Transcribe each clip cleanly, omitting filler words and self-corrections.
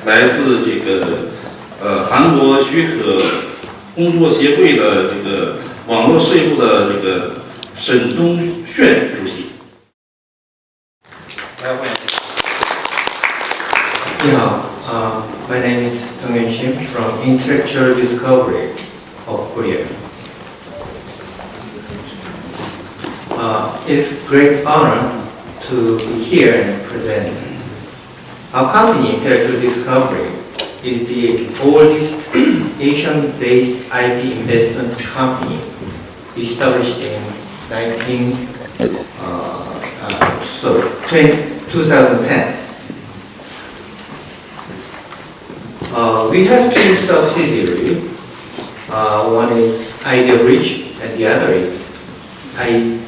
来自这个韩国许可工作协会的这个网络事业部的这个沈东炫主席。来欢迎。你好，my name is Mei-Hsin from Intellectual Discovery of Korea. It's a great honor to be here and present. Our company, Intellectual Discovery, is the oldest Asian-based IP investment company established in 2010. We have two subsidiaries. One is Idea Bridge and the other is ID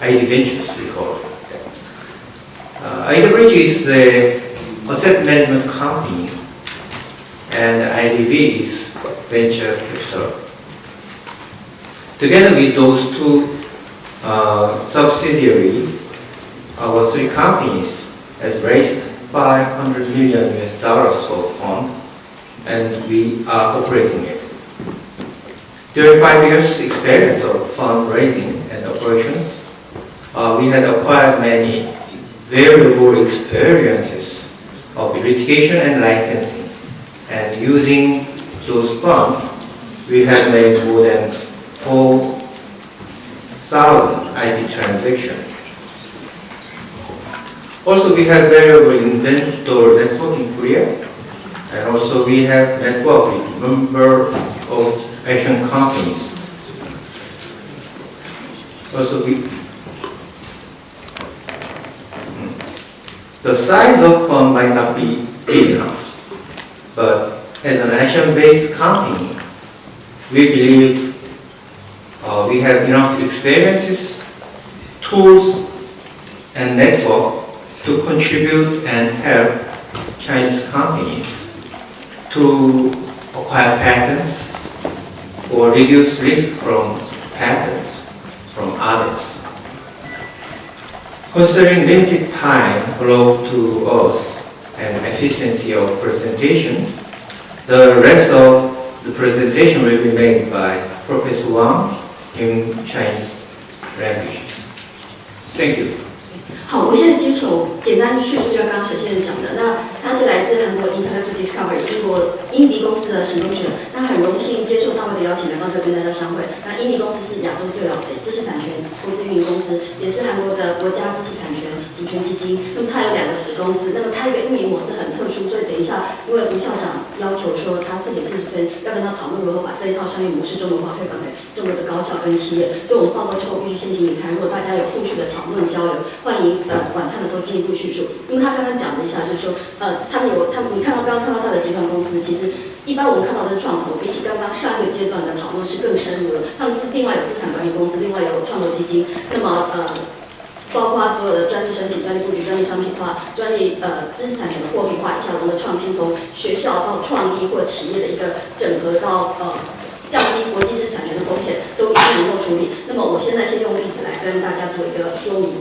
Ventures, we call it. ID Bridge is the asset management company and IDV is venture capital. Together with those two subsidiaries, our three companies has raised $500 million for fund, and we are operating it. During 5 years' experience of fundraising and operations, we had acquired many valuable experiences of litigation and licensing, and using those funds, we have made more than 4,000 IP transactions. Also, we have valuable investor network in Korea, and also we have network with a number of Asian companies. Also, the size of fund might not be big enough, but as an Asian-based company, we believe we have enough experiences, tools, and network to contribute and help Chinese companies to acquire patents or reduce risk from patents from others. Considering limited time allowed to us and efficiency of presentation, the rest of the presentation will be made by Professor Wang in Chinese language. Thank you. 好，我现在接手简单叙述一下刚刚沈先生讲的。那他是来自韩国 Intellectual Discovery 英迪公司的沈东炫，那很荣幸接受大会的邀请来到这跟大家相会。那英迪公司是亚洲最老的知识产权投资运营公司，也是韩国的国家知识产权主权基金。那么它有2个子公司，那么它一个运营模式很特殊，所以等一下因为吴校长要求说他4点40分要跟他讨论如何把这一套商业模式中文化推广给中国的高校跟企业，所以我们报告之后必须先行离开。如果大家有后续的讨论交流，欢迎晚餐的时候进一步叙述。因为他刚刚讲了一下，就是说你刚刚看到他的集团公司，其实一般我们看到的是创投，比起刚刚上一个阶段的讨论是更深入了。他们另外有资产管理公司，另外有创投基金，那么包括所有的专利申请、专利布局、专利商品化、专利知识产权的货币化，一条龙的创新，从学校到创意或企业的一个整合到降低国际知识产权的风险，都一定能够处理。那么我现在先用例子来跟大家做一个说明。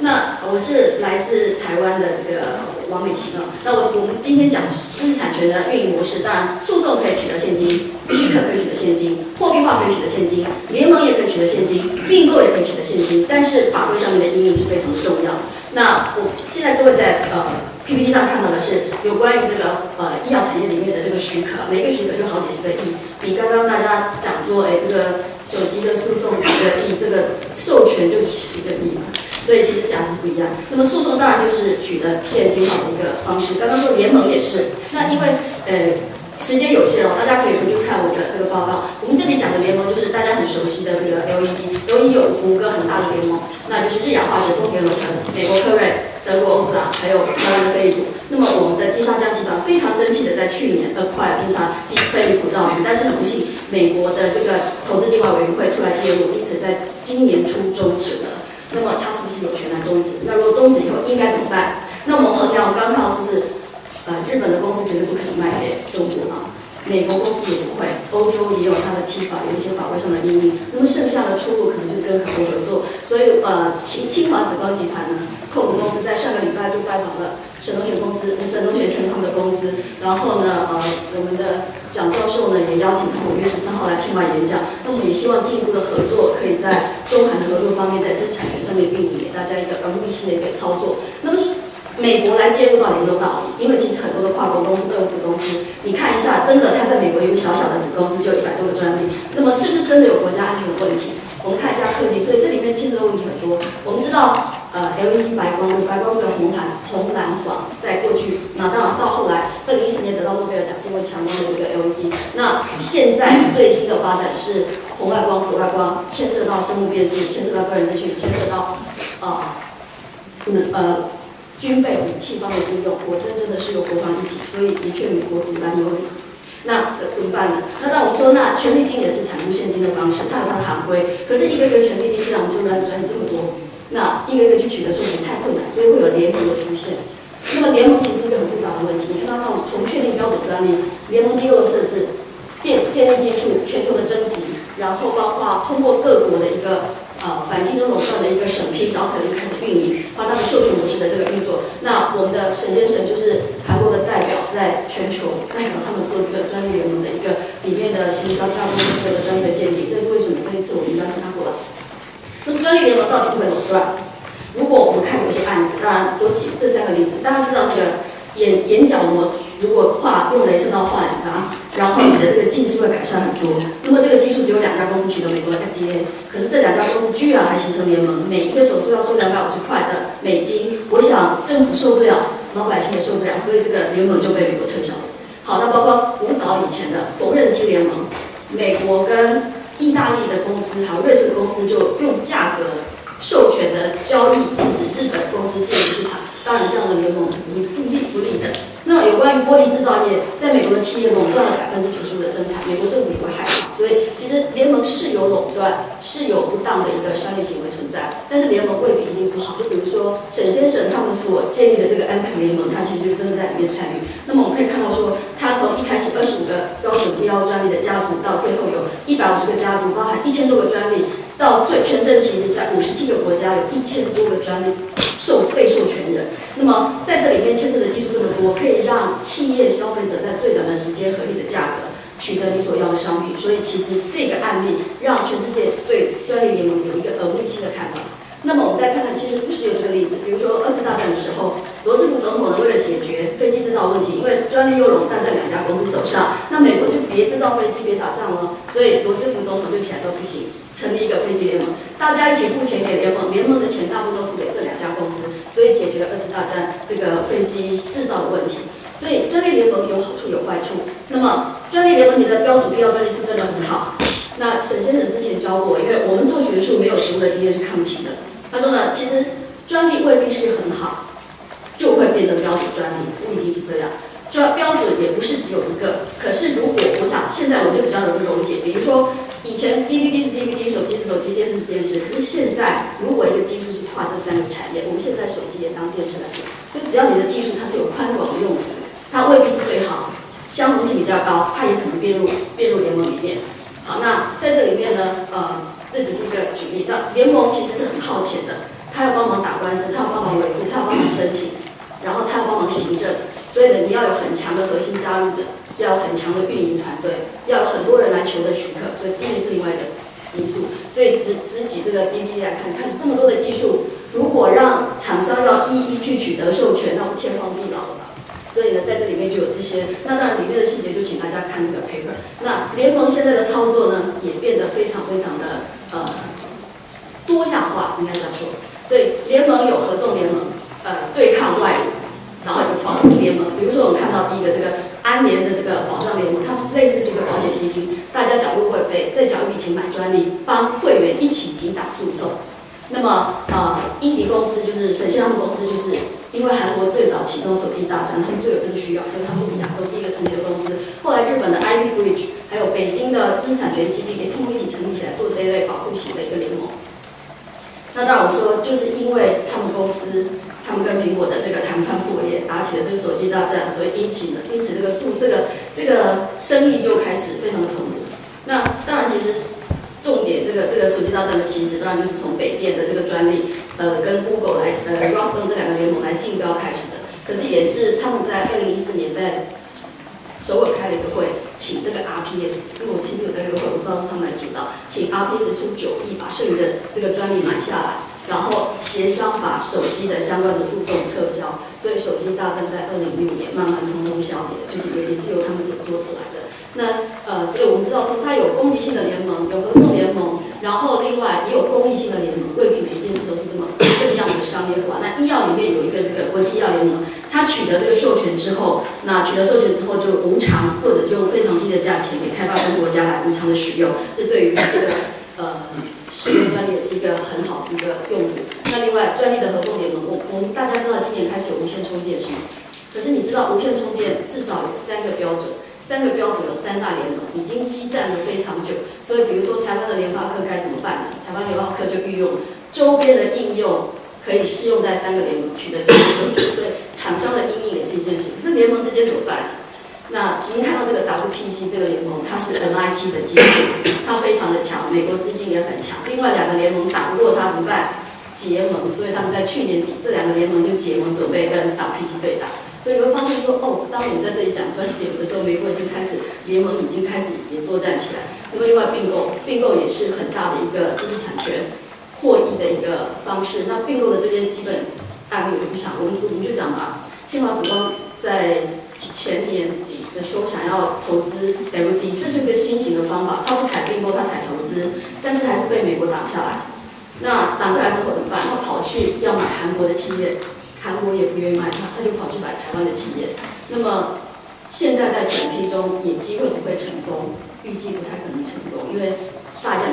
那我是来自台湾的这个王美心啊。那我们今天讲知识产权的运营模式，当然诉讼可以取得现金，许可可以取得现金，货币化可以取得现金，联盟也可以取得现金，并购也可以取得现金，但是法规上面的因应是非常的重要。那我现在各位在PPT 上看到的是有关于这个医药产业里面的这个许可，每个许可就好几十个亿，比刚刚大家讲说，这个手机的诉讼几个亿，这个授权就几十个亿嘛。所以其实价值是不一样。那么诉讼当然就是取得现金化的一个方式。刚刚说联盟也是，那因为时间有限哦，大家可以回去看我的这个报告。我们这里讲的联盟就是大家很熟悉的这个 LED 有5个很大的联盟，那就是日亚化学、丰田合成、美国科瑞、德国欧兹朗，还有台湾的飞利浦。那么我们的金沙江集团非常争气的在去年acquire金沙飞利浦造船，但是很不幸，美国的这个投资境外委员会出来介入，因此在今年初终止了。那么它是不是有权来终止？那如果终止以后应该怎么办？那我们衡量，我们刚刚看到是不是日本的公司绝对不可能卖给中国嘛？美国公司也不会，欧洲也有它的踢法，有一些法规上的因应。那么剩下的出路可能就是跟韩国合作。所以清华紫光集团呢，控股公司在上个礼拜就颁访了沈东玄先生他们的公司，然后呢，我们的蒋教授呢也邀请他们5月13号来清华演讲。那我们也希望进一步的合作，可以在中韩的合作方面，在知识产权上面运营，给大家一个耳目一新的一个操作。那么美国来介入到底有道理，因为其实很多的跨国公司都有子公司，你看一下，真的它在美国有一个小小的子公司就100多个专利，那么是不是真的有国家安全的问题？我们看一下科技，所以这里面牵涉的问题很多。我们知道，LED 白光是个红蓝黄，在过去，那当然到后来，2014年得到诺贝尔奖是因为强光的这个 LED。那现在最新的发展是红外光、紫外光，牵涉到生物辨识，牵涉到个人资讯，牵涉到军备武器方面的应用，果真的是有国防议题，所以的确美国阻拦有理。那怎么办呢？那当我们说，那权利金也是产出现金的方式，它有它的行规，可是一个权利金，既然我们说专利这么多，那一个去取得授权太困难，所以会有联盟的出现。那么联盟其实是一个很复杂的问题，你看到从确定标准专利、联盟机构的设置、建立技术、全球的征集，然后包括通过各国的一个反竞争垄断的一个审批，然后才能开始运营，包括它的授权模式的这个运作。那我们的沈先生就是韩国的代表，在全球代表他们做这个专利联盟的一个里面的行销加工所有的专利的建立，这是为什么这一次我们邀请他过来。那么专利联盟到底会垄断？如果我们看有些案子，当然我举这3个例子，大家知道那个眼角膜如果用雷射刀画2刀，然后你的这个近视会改善很多。那么这个技术只有2家公司取得美国的 FDA， 可是这2家公司居然还形成联盟，每一个手术要收250块的美金，我想政府受不了，老百姓也受不了，所以这个联盟就被美国撤销了。好，那包括古早以前的缝纫机联盟，美国跟意大利的公司还有瑞士的公司就用价格授权的交易禁止日本公司进入市场，当然这样的联盟是不利的。那么有关于玻璃制造业，在美国的企业垄断了95%的生产，美国政府也会害怕，所以其实联盟是有垄断，是有不当的一个商业行为存在，但是联盟未必一定不好。就比如说沈先生他们所建立的这个 IPR 联盟，他其实就真的在里面参与。那么我们可以看到说，他从一开始25个标准不要专利的家族，到最后有150个家族，包含1000多个专利。到最全盛期是在57个国家有1000多个专利被授权人。那么在这里面牵涉的技术这么多，可以让企业消费者在最短的时间合理的价格取得你所要的商品。所以其实这个案例让全世界对专利联盟有一个耳目一新的看法。那么我们再看看，其实不时有这个例子，比如说2次大战的时候，罗斯福总统呢为了解决飞机制造问题，因为专利又垄断在2家公司手上，那美国就别制造飞机，别打仗了，所以罗斯福总统就起来说不行，成立一个飞机联盟，大家一起付钱给联盟，联盟的钱大部分都付给这2家公司，所以解决了2次大战这个飞机制造的问题。所以专利联盟有好处有坏处。那么专利联盟你的标准必要专利是真的很好。那沈先生之前教过我，因为我们做学术没有实务的经验是看不起的。他说呢，其实专利未必是很好，就会变成标准专利，不一定是这样。标准也不是只有一个，可是如果我想现在我就比较容易溶解，比如说以前 DVD 是 DVD， 手机是手机，电视是电视，可是现在如果一个技术是跨这3个产业，我们现在手机也当电视来用，所以只要你的技术它是有宽广的用途，它未必是最好，相容性比较高，它也可能变入联盟里面。好，那在这里面呢，这只是一个举例。那联盟其实是很耗钱的，他要帮忙打官司，他要帮忙维护，他要帮忙申请，然后他要帮忙行政。所以呢，你要有很强的核心加入者，要有很强的运营团队，要有很多人来求的许可。所以经理是另外一个因素。所以只举这个 DVD 来看，看这么多的技术，如果让厂商要一一去取得授权，那不天荒地老了吧？所以呢，在这里面就有这些。那当然，里面的细节就请大家看这个 paper。那联盟现在的操作呢，也变得非常的多样化，应该这样说。所以联盟有合纵联盟，对抗外侮，然后有保护联盟。比如说我们看到第一个这个安联的这个保障联盟，它是类似这个保险基金，大家缴入会费，再缴一笔钱买专利，帮会员一起抵挡诉讼。那么英迪公司就是沈先生公司，就是因为韩国最早启动手机大战，他们最有这个需要，所以他们是亚洲第一个成立的公司。后来日本的 IPR Bridge 还有北京的知识产权基金也通通一起成立起来做这一类保护型的一个联盟。那当然我说，就是因为他们公司，他们跟苹果的这个谈判破裂，打起了这个手机大战，所以因此这个生意就开始非常的蓬勃。那当然其实重点这个手机大战的起始，当然就是从北电的这个专利，跟 Google 来Roston 这2个联盟来竞标开始的。可是也是他们在2014年在首尔开了一个会，请这个 RPS， 因为我亲戚有在这个会，我不知道是他们来主导，请 RPS 出9亿把剩余的这个专利买下来，然后协商把手机的相关的诉讼撤销，所以手机大战在2016年慢慢通通消灭，就是也是由他们所做出来的。那所以我们知道说它有攻击性的联盟，有合作联盟，然后另外也有公益性的联盟，未必每一件事都是这么样的商业化。那医药里面有一个这个国际医药联盟，它取得这个授权之后，那取得授权之后就无偿或者就用非常低的价钱给开发中国家来无偿的使用，这对于这个使用专利也是一个很好的一个用途。那另外专利的合作联盟，我们大家知道今年开始有无线充电是吗？可是你知道无线充电至少有3个标准。3个标准的3大联盟已经激战了非常久，所以比如说台湾的联发科该怎么办呢？台湾联发科就运用周边的应用可以适用在3个联盟取得这个授权，所以厂商的因应也是一件事。可是联盟之间怎么办呢？那您看到这个 WPC 这个联盟，它是 MIT 的技术，它非常的强，美国资金也很强。另外2个联盟打不过它怎么办？结盟，所以他们在去年底这2个联盟就结盟，准备跟 WPC 对打。所以你会发现说，当我们在这里讲专利联盟的时候，美国已经开始联盟已经开始也作战起来。那么另外并购也是很大的一个知识产权获益的一个方式。那并购的这些基本案例我就不讲，我们就讲吧。清华紫光在前年底的时候想要投资 WD， 这是个新型的方法，它不采并购，它采投资，但是还是被美国挡下来。那挡下来之后怎么办？他跑去要买韩国的企业。韩国也不愿意卖它，他就跑去买台湾的企业。那么现在在审批中，也机会不会成功，预计不太可能成功，因为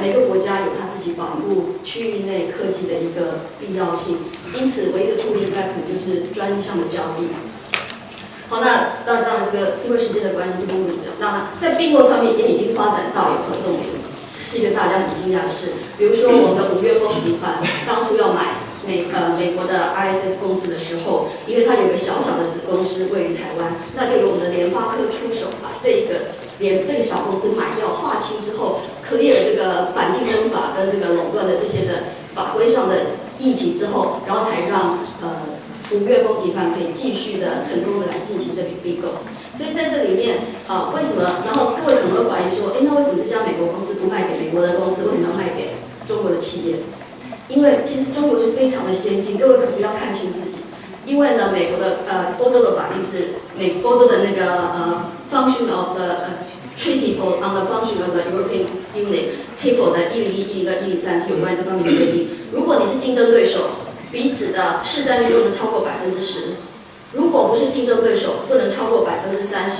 每个国家有他自己保护区域内科技的一个必要性，因此唯一的处理应该可能就是专利上的交易。好，那当然这个因为时间的关系，这个不讲。那在并购上面也已经发展到有合纵联盟，这是一个大家很惊讶的事。比如说我们的5月风集团当初要买。美国的 ISS 公司的时候，因为它有一个小小的子公司位于台湾，那就由我们的联发科出手把这个小公司买掉划清之后 ，clear 这个反竞争法跟这个垄断的这些的法规上的议题之后，然后才让5月风集团可以继续的成功的来进行这笔并购。所以在这里面为什么？然后各位可能会怀疑说，那为什么这家美国公司不卖给美国的公司，为什么要卖给中国的企业？因为其实中国是非常的先进，各位可不要看轻自己。因为呢，美国的欧洲的法律是欧洲的那个Function of the Treaty on the Function of the European Union TIFO 的101、102、103是有关于这方面的规定。如果你是竞争对手，彼此的市占率不能超过10%；如果不是竞争对手，不能超过30%。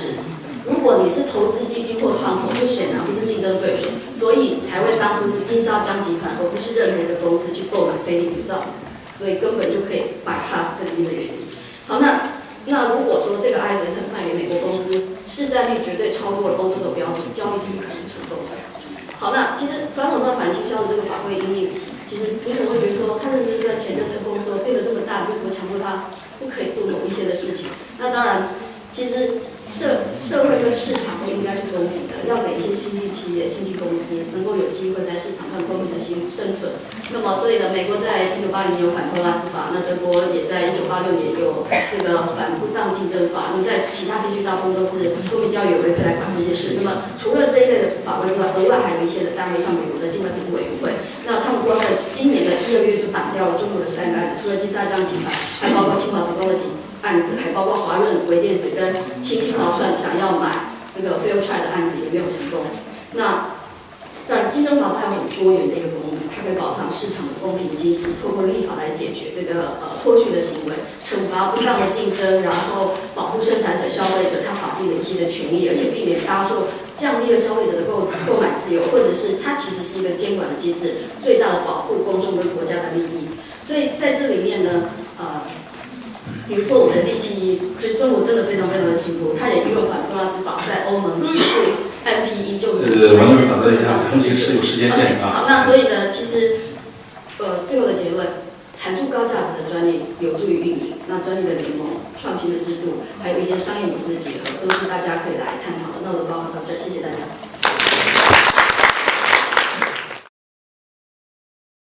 如果你是投资基金或创投，就显然不是竞争对手，所以才会当初是金沙江集团，而不是任何一个公司去购买菲律宾照，所以根本就可以bypass这里面的原因。好，那如果说这个 ISS 是卖给美国公司，市占率绝对超过了欧洲的标准，交易是不可能成功的。好，那其实反垄断反倾销的这个法规因应，其实你可能会觉得说，他认真在前任成功的时候变得这么大，为什么强迫他不可以做某一些的事情？那当然，其实。社会跟市场都应该是公平的，要给一些新兴企业、新兴公司能够有机会在市场上公平的生存。那么，所以呢，美国在1980年有反托拉斯法，那德国也在1986年有这个反不当竞争法。那么在其他地区大部分都是公民交易委员会来管这些事。那么除了这一类的法规之外，额外还有一些的单位，像美国的境外品质委员会，那他们光在今年的1、2月就挡掉了中国的3个案子，除了金沙江集团，还包括清华紫光的案子，还包括华润微电子跟清新毛串想要买这个 fair trade 的案子也没有成功。那当然，竞争法它有很多元的一个功能，它可以保障市场的公平机制，透过立法来解决这个脱序的行为，惩罚不当的竞争，然后保护生产者、消费者他法定的一些的权益，而且避免搭售，降低了消费者的购买自由，或者是它其实是一个监管的机制，最大的保护公众跟国家的利益。所以在这里面呢，比如说我们的 GTE， 就中国真的非常非常的进步，它也运用反托拉斯法，在欧盟提出 MPE 就我们打断一下，咱们这个是有时间线啊。好，那所以呢，其实最后的结论，产出高价值的专利有助于运营，那专利的联盟、创新的制度，还有一些商业模式的结合，都是大家可以来探讨的。那我的报告到这，谢谢大家。